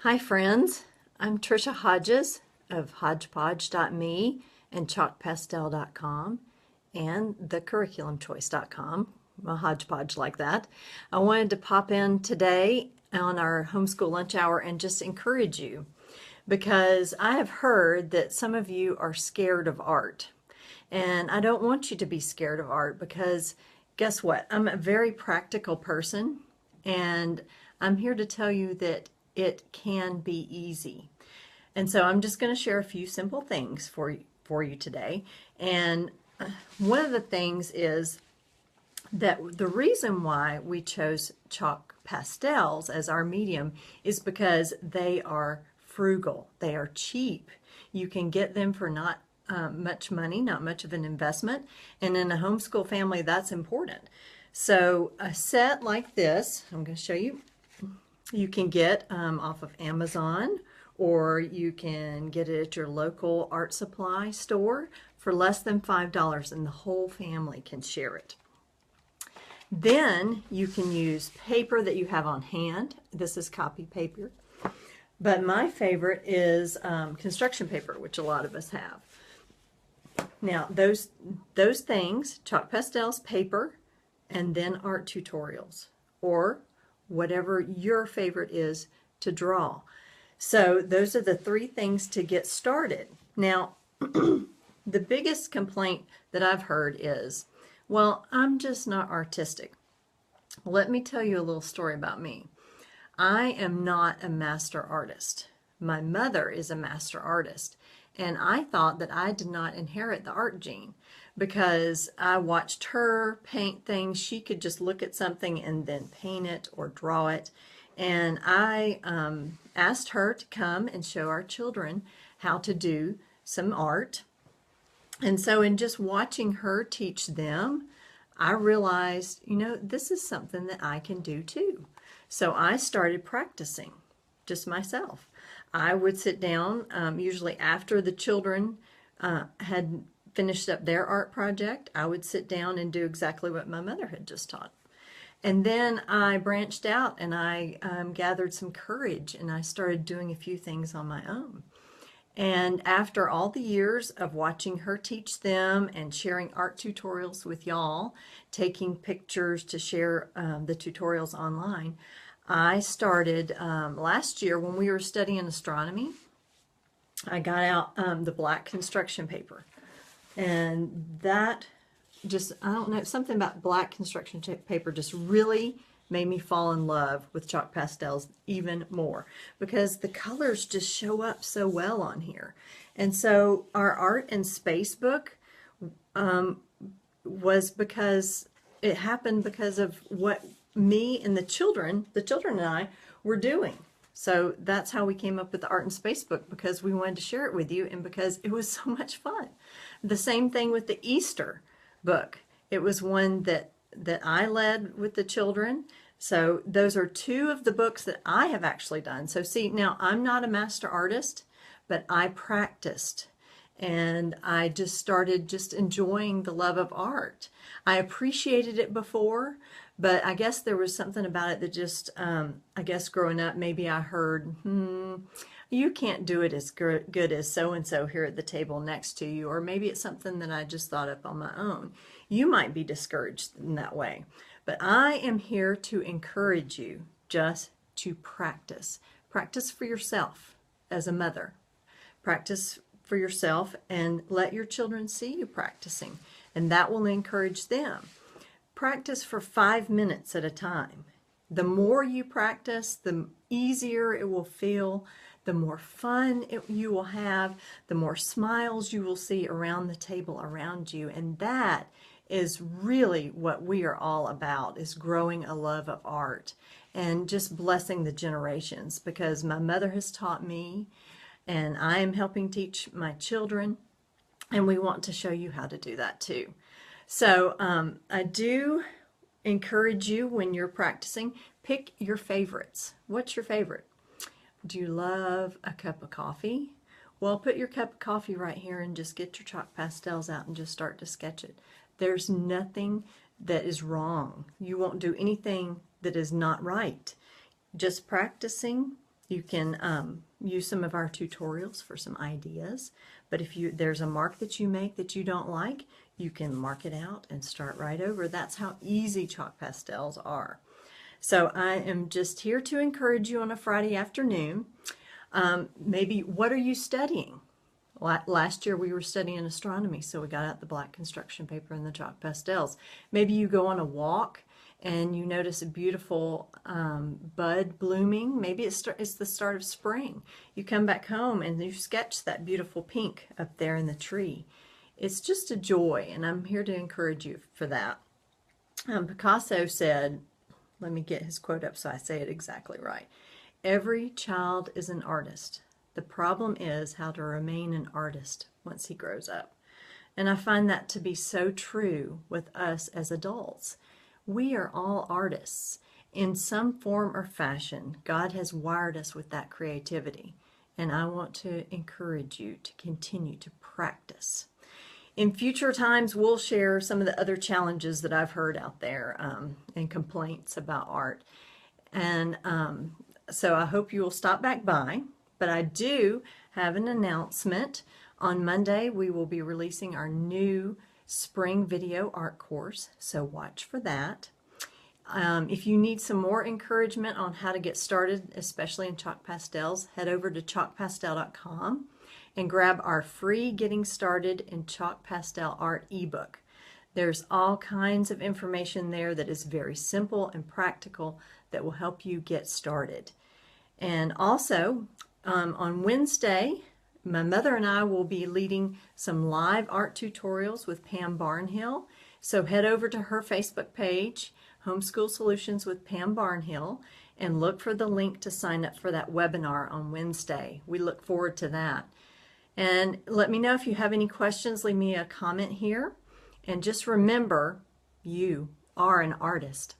Hi friends, I'm Trisha Hodges of hodgepodge.me and chalkpastel.com and thecurriculumchoice.com, a hodgepodge like that. I wanted to pop in today on our homeschool lunch hour and just encourage you because I have heard that some of you are scared of art. And I don't want you to be scared of art because guess what? I'm a very practical person and I'm here to tell you that it can be easy. And so I'm just going to share a few simple things for you today. And one of the things is that the reason why we chose chalk pastels as our medium is because they are frugal. They are cheap. You can get them for not much money, not much of an investment. And in a homeschool family, that's important. So a set like this, I'm going to show you, you can get off of Amazon, or you can get it at your local art supply store for less than $5, and the whole family can share it. Then you can use paper that you have on hand. This is copy paper. But my favorite is construction paper, which a lot of us have. Now, those things, chalk pastels, paper, and then art tutorials, or whatever your favorite is to draw. So those are the three things to get started. Now, the biggest complaint that I've heard is, well, I'm just not artistic. Let me tell you a little story about me. I am not a master artist. My mother is a master artist, and I thought that I did not inherit the art gene because I watched her paint things. She could just look at something and then paint it or draw it. And I asked her to come and show our children how to do some art. And so in just watching her teach them, I realized, you know, this is something that I can do too. So I started practicing just myself. I would sit down, usually after the children had finished up their art project, I would sit down and do exactly what my mother had just taught. And then I branched out and I gathered some courage and I started doing a few things on my own. And after all the years of watching her teach them and sharing art tutorials with y'all, taking pictures to share the tutorials online, I started last year when we were studying astronomy. I got out the black construction paper, and that just, I don't know, something about black construction paper just really made me fall in love with chalk pastels even more because the colors just show up so well on here. And so our art and space book was because it happened because of what me and the children and I were doing. So that's how we came up with the art and space book, because we wanted to share it with you and because it was so much fun. The same thing with the Easter book. It was one that I led with the children. So those are two of the books that I have actually done. So see, now I'm not a master artist, but I practiced and I just started just enjoying the love of art. I appreciated it before, but I guess there was something about it that just, I guess growing up, maybe I heard, you can't do it as good as so-and-so here at the table next to you, or maybe it's something that I just thought up on my own. You might be discouraged in that way, but I am here to encourage you just to practice. Practice for yourself as a mother. Practice for yourself and let your children see you practicing, and that will encourage them. Practice for 5 minutes at a time. The more you practice, the easier it will feel, the more fun you will have, the more smiles you will see around the table around you. And that is really what we are all about, is growing a love of art and just blessing the generations, because my mother has taught me and I am helping teach my children, and we want to show you how to do that too. So I do encourage you, when you're practicing, pick your favorites. What's your favorite? Do you love a cup of coffee? Well, put your cup of coffee right here and just get your chalk pastels out and just start to sketch it. There's nothing that is wrong. You won't do anything that is not right. Just practicing You can use some of our tutorials for some ideas, but if there's a mark that you make that you don't like, you can mark it out and start right over. That's how easy chalk pastels are. So I am just here to encourage you on a Friday afternoon. Maybe what are you studying? Last year we were studying astronomy, so we got out the black construction paper and the chalk pastels. Maybe you go on a walk and you notice a beautiful bud blooming. Maybe it's the start of spring. You come back home and you sketch that beautiful pink up there in the tree. It's just a joy, and I'm here to encourage you for that. Picasso said, let me get his quote up so I say it exactly right. Every child is an artist. The problem is how to remain an artist once he grows up. And I find that to be so true with us as adults. We are all artists. In some form or fashion, God has wired us with that creativity. And I want to encourage you to continue to practice. In future times, we'll share some of the other challenges that I've heard out there and complaints about art. And so I hope you will stop back by. But I do have an announcement. On Monday, we will be releasing our new spring video art course, so watch for that. If you need some more encouragement on how to get started, especially in chalk pastels, head over to chalkpastel.com and grab our free Getting Started in Chalk Pastel Art ebook. There's all kinds of information there that is very simple and practical that will help you get started. And also, on Wednesday, my mother and I will be leading some live art tutorials with Pam Barnhill. So head over to her Facebook page, Homeschool Solutions with Pam Barnhill, and look for the link to sign up for that webinar on Wednesday. We look forward to that. And let me know if you have any questions. Leave me a comment here. And just remember, you are an artist.